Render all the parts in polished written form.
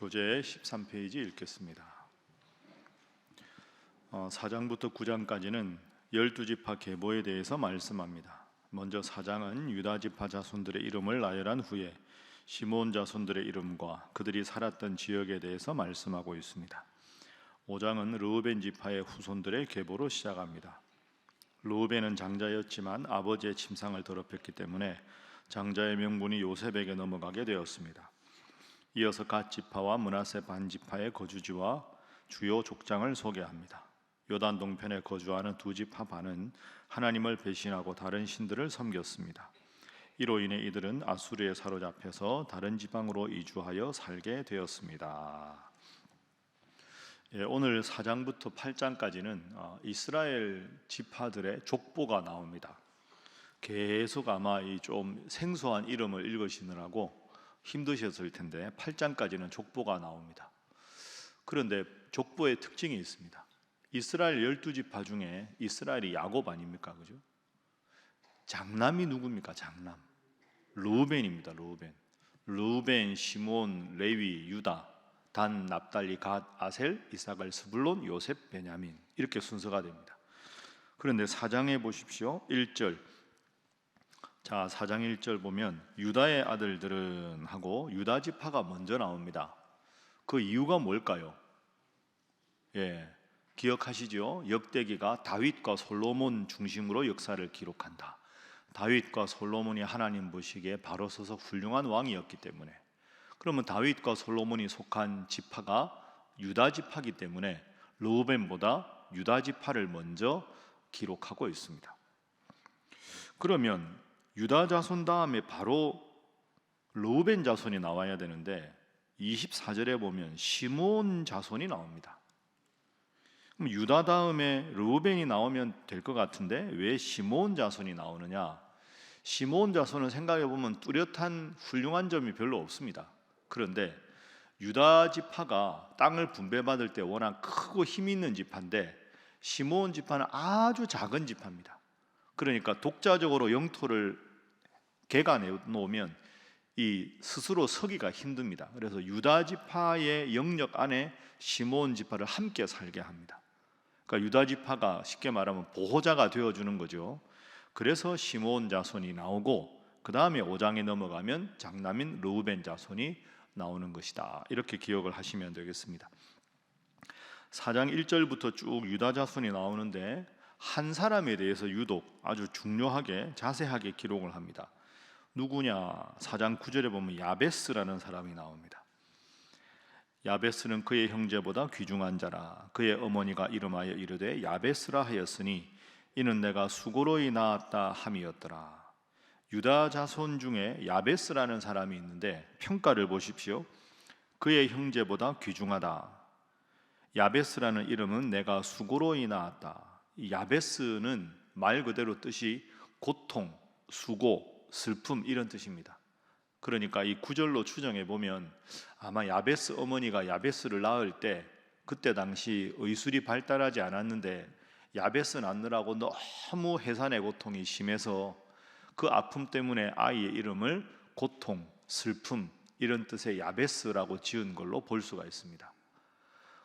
교재 13페이지 읽겠습니다. 4장부터 9장까지는 12지파 계보에 대해서 말씀합니다. 먼저 4장은 유다지파 자손들의 이름을 나열한 후에 시므온 자손들의 이름과 그들이 살았던 지역에 대해서 말씀하고 있습니다. 5장은 르우벤 지파의 후손들의 계보로 시작합니다. 르우벤은 장자였지만 아버지의 침상을 더럽혔기 때문에 장자의 명분이 요셉에게 넘어가게 되었습니다. 이어서 갓 지파와 므낫세 반 지파의 거주지와 주요 족장을 소개합니다. 요단 동편에 거주하는 두 지파 반은 하나님을 배신하고 다른 신들을 섬겼습니다. 이로 인해 이들은 아수르에 사로잡혀서 다른 지방으로 이주하여 살게 되었습니다. 오늘 4장부터 8장까지는 이스라엘 지파들의 족보가 나옵니다. 계속 아마 이 좀 생소한 이름을 읽으시느라고 힘드셨을 텐데 8장까지는 족보가 나옵니다. 그런데 족보의 특징이 있습니다. 이스라엘 12지파 중에 이스라엘이 야곱 아닙니까? 그죠? 장남이 누굽니까? 장남. 르우벤입니다. 르우벤, 시므온, 레위, 유다, 단, 납달리, 갓, 아셀, 이사갈, 스불론, 요셉, 베냐민 이렇게 순서가 됩니다. 그런데 4장에 보십시오. 1절. 자, 4장 1절 보면 유다의 아들들은 하고 유다 지파가 먼저 나옵니다. 그 이유가 뭘까요? 기억하시죠? 역대기가 다윗과 솔로몬 중심으로 역사를 기록한다. 다윗과 솔로몬이 하나님 보시기에 바로 서서 훌륭한 왕이었기 때문에, 그러면 다윗과 솔로몬이 속한 지파가 유다 지파이기 때문에 르우벤보다 유다 지파를 먼저 기록하고 있습니다. 그러면 유다 자손 다음에 바로 르우벤 자손이 나와야 되는데 24절에 보면 시므온 자손이 나옵니다. 그럼 유다 다음에 르우벤이 나오면 될 것 같은데 왜 시므온 자손이 나오느냐? 시므온 자손은 생각해 보면 뚜렷한 훌륭한 점이 별로 없습니다. 그런데 유다 지파가 땅을 분배받을 때 워낙 크고 힘이 있는 지파인데 시므온 지파는 아주 작은 지파입니다. 그러니까 독자적으로 영토를 개가 내놓으면 이 스스로 서기가 힘듭니다. 그래서 유다 지파의 영역 안에 시므온 지파를 함께 살게 합니다. 그러니까 유다 지파가 쉽게 말하면 보호자가 되어주는 거죠. 그래서 시므온 자손이 나오고 그 다음에 5장에 넘어가면 장남인 르우벤 자손이 나오는 것이다. 이렇게 기억을 하시면 되겠습니다. 4장 1절부터 쭉 유다 자손이 나오는데 한 사람에 대해서 유독 아주 중요하게 자세하게 기록을 합니다. 누구냐? 4장 9절에 보면 야베스라는 사람이 나옵니다. 야베스는 그의 형제보다 귀중한 자라. 그의 어머니가 이름하여 이르되 야베스라 하였으니 이는 내가 수고로이 낳았다 함이었더라. 유다 자손 중에 야베스라는 사람이 있는데 평가를 보십시오. 그의 형제보다 귀중하다. 야베스라는 이름은 내가 수고로이 낳았다. 이 야베스는 말 그대로 뜻이 고통, 수고, 슬픔 이런 뜻입니다. 그러니까 이 구절로 추정해 보면 아마 야베스 어머니가 야베스를 낳을 때 그때 당시 의술이 발달하지 않았는데 야베스 낳느라고 너무 해산의 고통이 심해서 그 아픔 때문에 아이의 이름을 고통, 슬픔 이런 뜻의 야베스라고 지은 걸로 볼 수가 있습니다.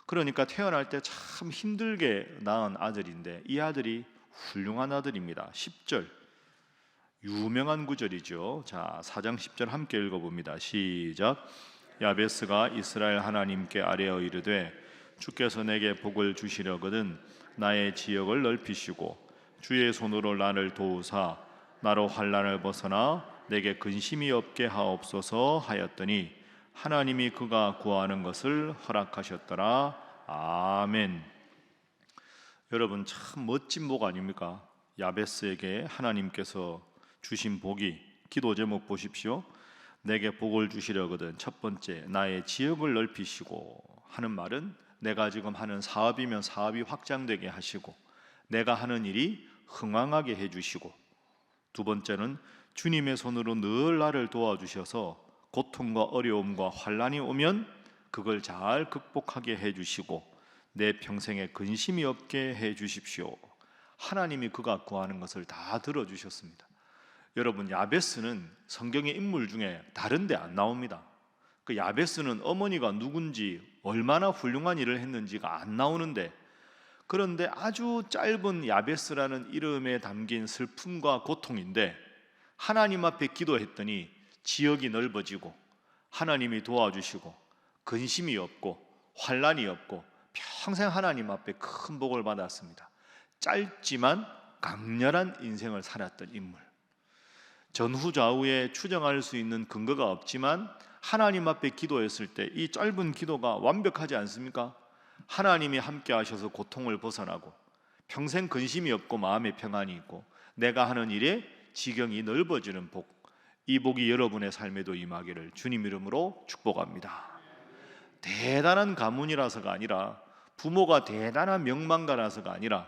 그러니까 태어날 때 참 힘들게 낳은 아들인데 이 아들이 훌륭한 아들입니다. 10절 유명한 구절이죠. 자, 4장 10절 함께 읽어봅니다. 시작. 야베스가 이스라엘 하나님께 아뢰어 이르되 주께서 내게 복을 주시려거든 나의 지역을 넓히시고 주의 손으로 나를 도우사 나로 환난을 벗어나 내게 근심이 없게 하옵소서 하였더니 하나님이 그가 구하는 것을 허락하셨더라. 아멘. 여러분 참 멋진 복 아닙니까? 야베스에게 하나님께서 주신 복이, 기도 제목 보십시오. 내게 복을 주시려거든 첫 번째 나의 지역을 넓히시고 하는 말은 내가 지금 하는 사업이면 사업이 확장되게 하시고 내가 하는 일이 흥왕하게 해주시고, 두 번째는 주님의 손으로 늘 나를 도와주셔서 고통과 어려움과 환난이 오면 그걸 잘 극복하게 해주시고 내 평생에 근심이 없게 해주십시오. 하나님이 그가 구하는 것을 다 들어주셨습니다. 여러분 야베스는 성경의 인물 중에 다른 데 안 나옵니다. 그 야베스는 어머니가 누군지 얼마나 훌륭한 일을 했는지가 안 나오는데, 그런데 아주 짧은 야베스라는 이름에 담긴 슬픔과 고통인데 하나님 앞에 기도했더니 지역이 넓어지고 하나님이 도와주시고 근심이 없고 환난이 없고 평생 하나님 앞에 큰 복을 받았습니다. 짧지만 강렬한 인생을 살았던 인물. 전후좌우에 추정할 수 있는 근거가 없지만 하나님 앞에 기도했을 때 이 짧은 기도가 완벽하지 않습니까? 하나님이 함께 하셔서 고통을 벗어나고 평생 근심이 없고 마음의 평안이 있고 내가 하는 일에 지경이 넓어지는 복, 이 복이 여러분의 삶에도 임하기를 주님 이름으로 축복합니다. 대단한 가문이라서가 아니라, 부모가 대단한 명망가라서가 아니라,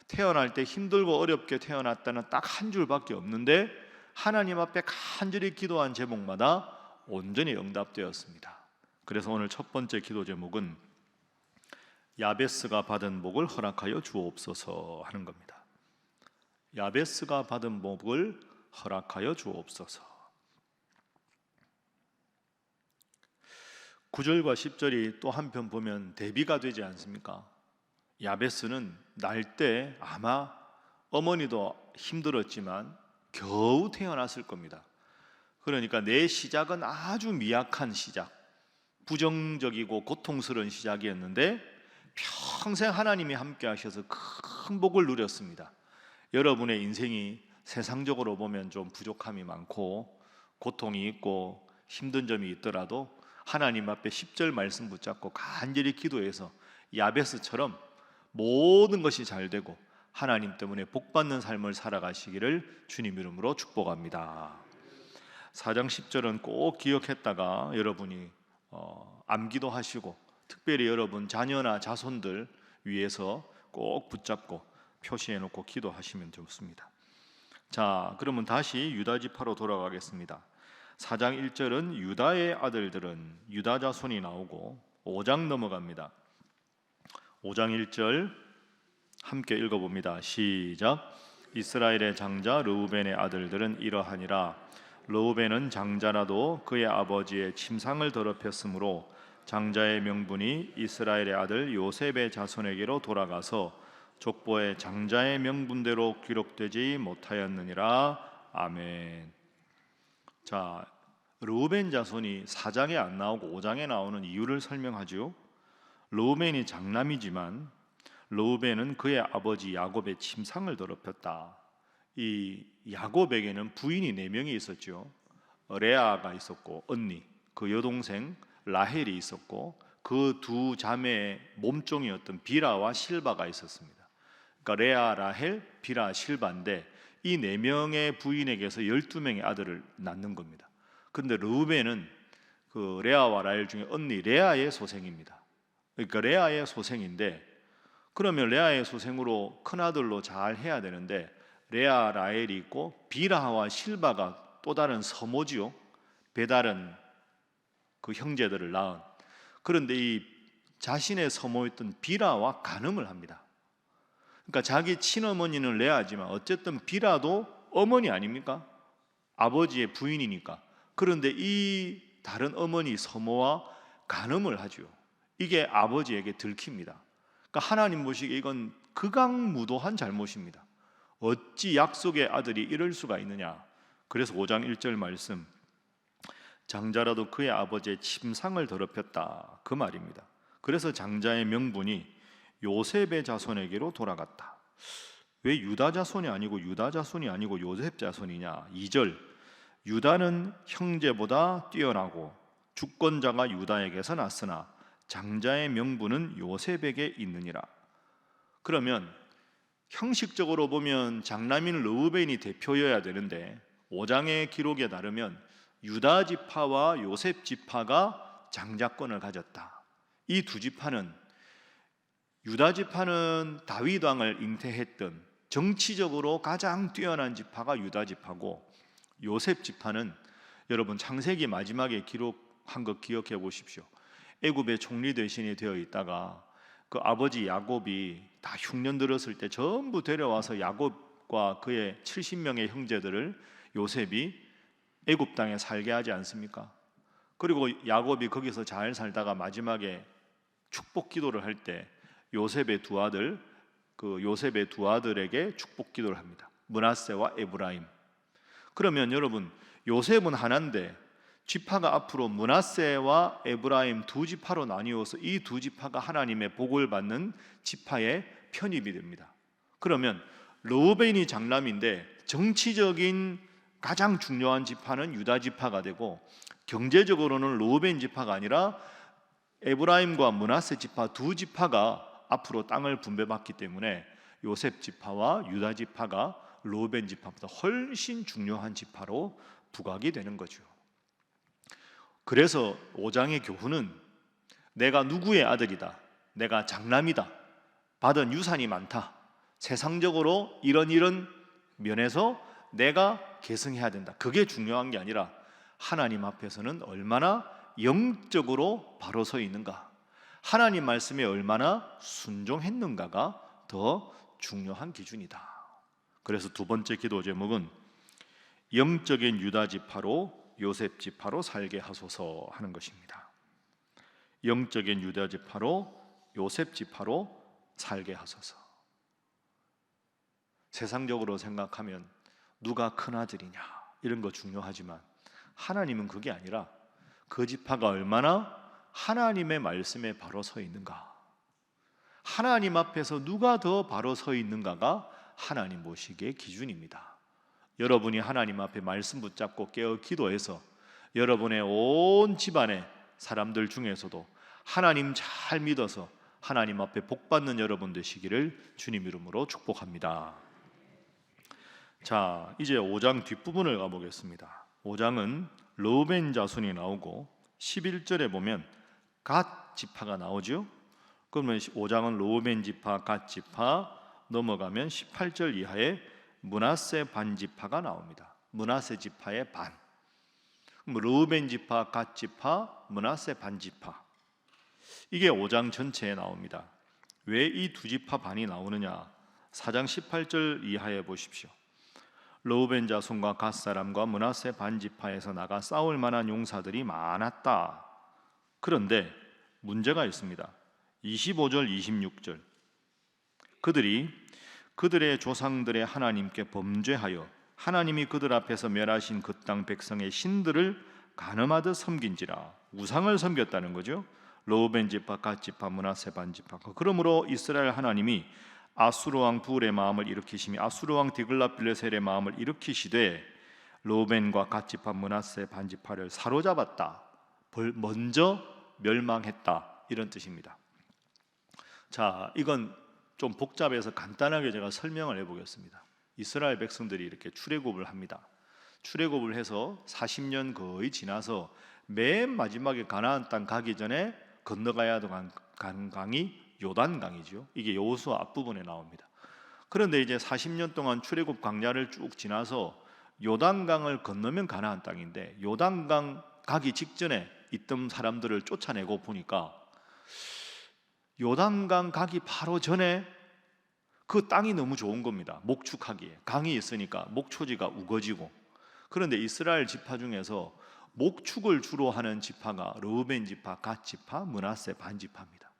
태어날 때 힘들고 어렵게 태어났다는 딱 한 줄밖에 없는데 하나님 앞에 간절히 기도한 제목마다 온전히 응답되었습니다. 그래서 오늘 첫 번째 기도 제목은 야베스가 받은 복을 허락하여 주옵소서 하는 겁니다. 야베스가 받은 복을 허락하여 주옵소서. 9절과 10절이 또 한편 보면 대비가 되지 않습니까? 야베스는 날 때 아마 어머니도 힘들었지만 겨우 태어났을 겁니다. 그러니까 내 시작은 아주 미약한 시작, 부정적이고 고통스러운 시작이었는데 평생 하나님이 함께 하셔서 큰 복을 누렸습니다. 여러분의 인생이 세상적으로 보면 좀 부족함이 많고 고통이 있고 힘든 점이 있더라도 하나님 앞에 10절 말씀 붙잡고 간절히 기도해서 야베스처럼 모든 것이 잘 되고 하나님 때문에 복받는 삶을 살아가시기를 주님 이름으로 축복합니다. 4장 10절은 꼭 기억했다가 여러분이 암기도 하시고 특별히 여러분 자녀나 자손들 위해서 꼭 붙잡고 표시해 놓고 기도하시면 좋습니다. 자, 그러면 다시 유다 지파로 돌아가겠습니다. 4장 1절은 유다의 아들들은 유다 자손이 나오고 5장 넘어갑니다. 5장 1절 함께 읽어봅니다. 시작. 이스라엘의 장자 르우벤의 아들들은 이러하니라. 르우벤은 장자라도 그의 아버지의 침상을 더럽혔으므로 장자의 명분이 이스라엘의 아들 요셉의 자손에게로 돌아가서 족보에 장자의 명분대로 기록되지 못하였느니라. 아멘. 자, 르우벤 자손이 4장에 안 나오고 5장에 나오는 이유를 설명하죠. 르우벤이 장남이지만 르우벤은 그의 아버지 야곱의 침상을 더럽혔다. 이 야곱에게는 부인이 4명이 있었죠. 레아가 있었고 언니, 그 여동생 라헬이 있었고 그 두 자매의 몸종이었던 비라와 실바가 있었습니다. 그러니까 레아, 라헬, 비라, 실바인데 이 4명의 부인에게서 12명의 아들을 낳는 겁니다. 그런데 르우벤은 그 레아와 라헬 중에 언니 레아의 소생입니다. 그러니까 레아의 소생인데, 그러면 레아의 소생으로 큰아들로 잘 해야 되는데 레아, 라헬이 있고 비라와 실바가 또 다른 서모지요. 배다른 그 형제들을 낳은. 그런데 이 자신의 서모였던 비라와 간음을 합니다. 그러니까 자기 친어머니는 레아지만 어쨌든 비라도 어머니 아닙니까? 아버지의 부인이니까. 그런데 이 다른 어머니 서모와 간음을 하죠. 이게 아버지에게 들킵니다. 그러니까 하나님 보시기에 이건 극악무도한 잘못입니다. 어찌 약속의 아들이 이럴 수가 있느냐. 그래서 5장 1절 말씀, 장자라도 그의 아버지의 침상을 더럽혔다, 그 말입니다. 그래서 장자의 명분이 요셉의 자손에게로 돌아갔다. 왜 유다 자손이 아니고 요셉 자손이냐? 2절, 유다는 형제보다 뛰어나고 주권자가 유다에게서 났으나 장자의 명분은 요셉에게 있느니라. 그러면 형식적으로 보면 장남인 르우벤이 대표여야 되는데 5장의 기록에 따르면 유다 지파와 요셉 지파가 장자권을 가졌다. 이 두 지파는, 유다 지파는 다윗 왕을 잉태했던 정치적으로 가장 뛰어난 지파가 유다 지파고, 요셉 지파는 여러분 창세기 마지막에 기록한 것 기억해 보십시오. 애굽의 총리 대신이 되어 있다가 그 아버지 야곱이 다 흉년 들었을 때 전부 데려와서 야곱과 그의 70명의 형제들을 요셉이 애굽 땅에 살게 하지 않습니까? 그리고 야곱이 거기서 잘 살다가 마지막에 축복 기도를 할 때 요셉의 두 아들에게 축복 기도를 합니다. 므낫세와 에브라임. 그러면 여러분, 요셉은 하나인데 지파가 앞으로 므낫세와 에브라임 두 지파로 나뉘어서 이 두 지파가 하나님의 복을 받는 지파에 편입이 됩니다. 그러면 르우벤이 장남인데 정치적인 가장 중요한 지파는 유다 지파가 되고, 경제적으로는 르우벤 지파가 아니라 에브라임과 므낫세 지파 두 지파가 앞으로 땅을 분배받기 때문에 요셉 지파와 유다 지파가 르우벤 지파보다 훨씬 중요한 지파로 부각이 되는 거죠. 그래서 5장의 교훈은 내가 누구의 아들이다, 내가 장남이다, 받은 유산이 많다, 세상적으로 이런 면에서 내가 계승해야 된다, 그게 중요한 게 아니라 하나님 앞에서는 얼마나 영적으로 바로 서 있는가, 하나님 말씀에 얼마나 순종했는가가 더 중요한 기준이다. 그래서 두 번째 기도 제목은 영적인 유다 지파로 요셉 지파로 살게 하소서 하는 것입니다. 영적인 유다 지파로 요셉 지파로 살게 하소서. 세상적으로 생각하면 누가 큰 아들이냐 이런 거 중요하지만 하나님은 그게 아니라 그 지파가 얼마나 하나님의 말씀에 바로 서 있는가, 하나님 앞에서 누가 더 바로 서 있는가가 하나님 보시기의 기준입니다. 여러분이 하나님 앞에 말씀 붙잡고 깨어 기도해서 여러분의 온 집안의 사람들 중에서도 하나님 잘 믿어서 하나님 앞에 복 받는 여러분 되시기를 주님 이름으로 축복합니다. 자, 이제 5장 뒷부분을 가보겠습니다. 5장은 르우벤 자손이 나오고 11절에 보면 갓 지파가 나오죠. 그러면 5장은 르우벤 지파, 갓 지파, 넘어가면 18절 이하에 므낫세 반 지파가 나옵니다. 므낫세 지파의 반. 르우벤 지파, 갓 지파, 므낫세 반 지파. 이게 5장 전체에 나옵니다. 왜 이 두 지파 반이 나오느냐? 4장 18절 이하에 보십시오. 르우벤 자손과 갓 사람과 므낫세 반 지파에서 나가 싸울 만한 용사들이 많았다. 그런데 문제가 있습니다. 25절, 26절. 그들이 그들의 조상들의 하나님께 범죄하여 하나님이 그들 앞에서 멸하신 그 땅 백성의 신들을 간음하듯 섬긴지라. 우상을 섬겼다는 거죠. 르우벤 지파, 갓 지파, 므낫세 반 지파. 그러므로 이스라엘 하나님이 아수르 왕 불의 마음을 일으키시며 아수르 왕 디글랏빌레셀의 마음을 일으키시되 르우벤과 갓 지파, 므낫세 반 지파를 사로잡았다. 먼저 멸망했다. 이런 뜻입니다. 자, 이건 좀 복잡해서 간단하게 제가 설명을 해보겠습니다. 이스라엘 백성들이 이렇게 출애굽을 합니다. 출애굽을 해서 40년 거의 지나서 맨 마지막에 가나안 땅 가기 전에 건너가야 하는 강이 요단강이죠. 이게 여호수아 앞부분에 나옵니다. 그런데 이제 40년 동안 출애굽 광야를 쭉 지나서 요단강을 건너면 가나안 땅인데 요단강 가기 직전에 있던 사람들을 쫓아내고 보니까 요단강 가기 바로 전에 그 땅이 너무 좋은 겁니다. 목축하기에. 강이 있으니까 목초지가 우거지고. 그런데 이스라엘 지파 중에서 목축을 주로 하는 지파가 르우벤 지파, 갓 지파, 므낫세 반 지파입니다.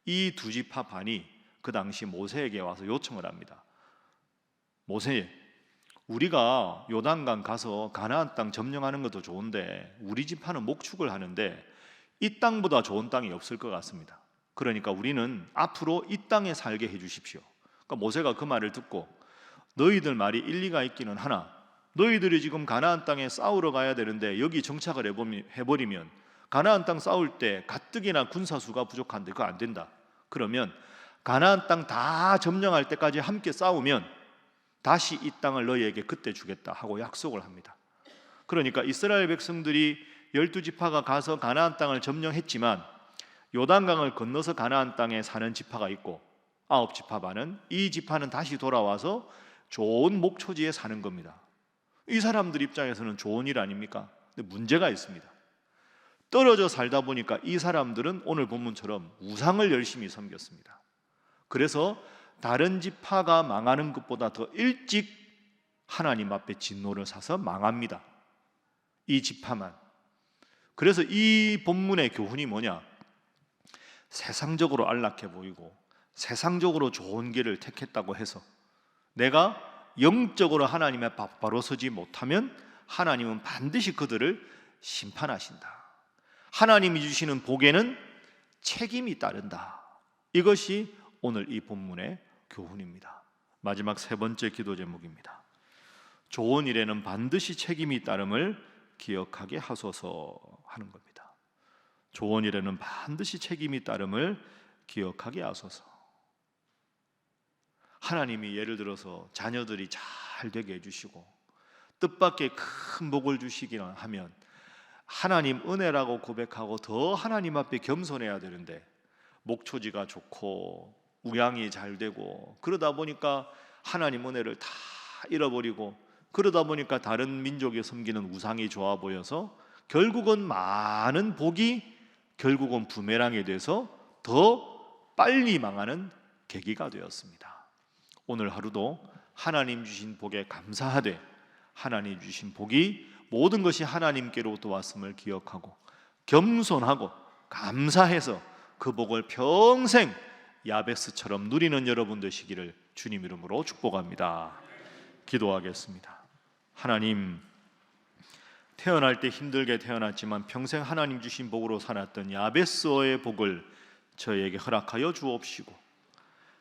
이 두 지파 반이 그 당시 모세에게 와서 요청을 합니다. 모세, 우리가 요단강 가서 가나안 땅 점령하는 것도 좋은데 우리 지파는 목축을 하는데 이 땅보다 좋은 땅이 없을 것 같습니다. 그러니까 우리는 앞으로 이 땅에 살게 해주십시오. 그러니까 모세가 그 말을 듣고 너희들 말이 일리가 있기는 하나 너희들이 지금 가나안 땅에 싸우러 가야 되는데 여기 정착을 해버리면 가나안 땅 싸울 때 가뜩이나 군사수가 부족한데 그거 안 된다. 그러면 가나안 땅 다 점령할 때까지 함께 싸우면 다시 이 땅을 너희에게 그때 주겠다 하고 약속을 합니다. 그러니까 이스라엘 백성들이 12지파가 가서 가나안 땅을 점령했지만 요단강을 건너서 가나안 땅에 사는 지파가 있고 9지파 반은 이 지파는 다시 돌아와서 좋은 목초지에 사는 겁니다. 이 사람들 입장에서는 좋은 일 아닙니까? 근데 문제가 있습니다. 떨어져 살다 보니까 이 사람들은 오늘 본문처럼 우상을 열심히 섬겼습니다. 그래서 다른 지파가 망하는 것보다 더 일찍 하나님 앞에 진노를 사서 망합니다. 이 지파만. 그래서 이 본문의 교훈이 뭐냐? 세상적으로 안락해 보이고 세상적으로 좋은 길을 택했다고 해서 내가 영적으로 하나님의 바로 서지 못하면 하나님은 반드시 그들을 심판하신다. 하나님이 주시는 복에는 책임이 따른다. 이것이 오늘 이 본문의 교훈입니다. 마지막 세 번째 기도 제목입니다. 좋은 일에는 반드시 책임이 따름을 기억하게 하소서 하는 겁니다. 좋은 일에는 반드시 책임이 따름을 기억하게 하소서. 하나님이 예를 들어서 자녀들이 잘 되게 해주시고 뜻밖의 큰 복을 주시기나 하면 하나님 은혜라고 고백하고 더 하나님 앞에 겸손해야 되는데 목초지가 좋고 우양이 잘 되고 그러다 보니까 하나님 은혜를 다 잃어버리고 그러다 보니까 다른 민족에 섬기는 우상이 좋아 보여서 결국은 많은 복이 결국은 부메랑이 돼서 더 빨리 망하는 계기가 되었습니다. 오늘 하루도 하나님 주신 복에 감사하되 하나님 주신 복이 모든 것이 하나님께로부터 왔음을 기억하고 겸손하고 감사해서 그 복을 평생 야베스처럼 누리는 여러분 되시기를 주님 이름으로 축복합니다. 기도하겠습니다. 하나님, 태어날 때 힘들게 태어났지만 평생 하나님 주신 복으로 살았던 야베스의 복을 저에게 허락하여 주옵시고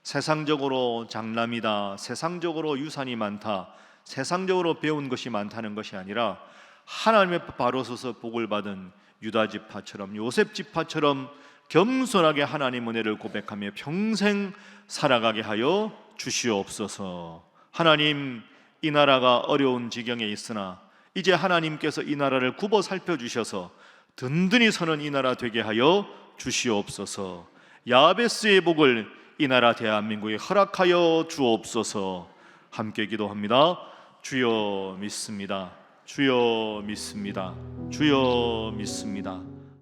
세상적으로 장남이다, 세상적으로 유산이 많다, 세상적으로 배운 것이 많다는 것이 아니라 하나님의 바로 서서 복을 받은 유다 지파처럼 요셉 지파처럼 겸손하게 하나님 은혜를 고백하며 평생 살아가게 하여 주시옵소서. 하나님, 이 나라가 어려운 지경에 있으나 이제 하나님께서 이 나라를 굽어 살펴주셔서 든든히 서는 이 나라 되게 하여 주시옵소서. 야베스의 복을 이 나라 대한민국에 허락하여 주옵소서. 함께 기도합니다. 주여 믿습니다. 주여 믿습니다. 주여 믿습니다.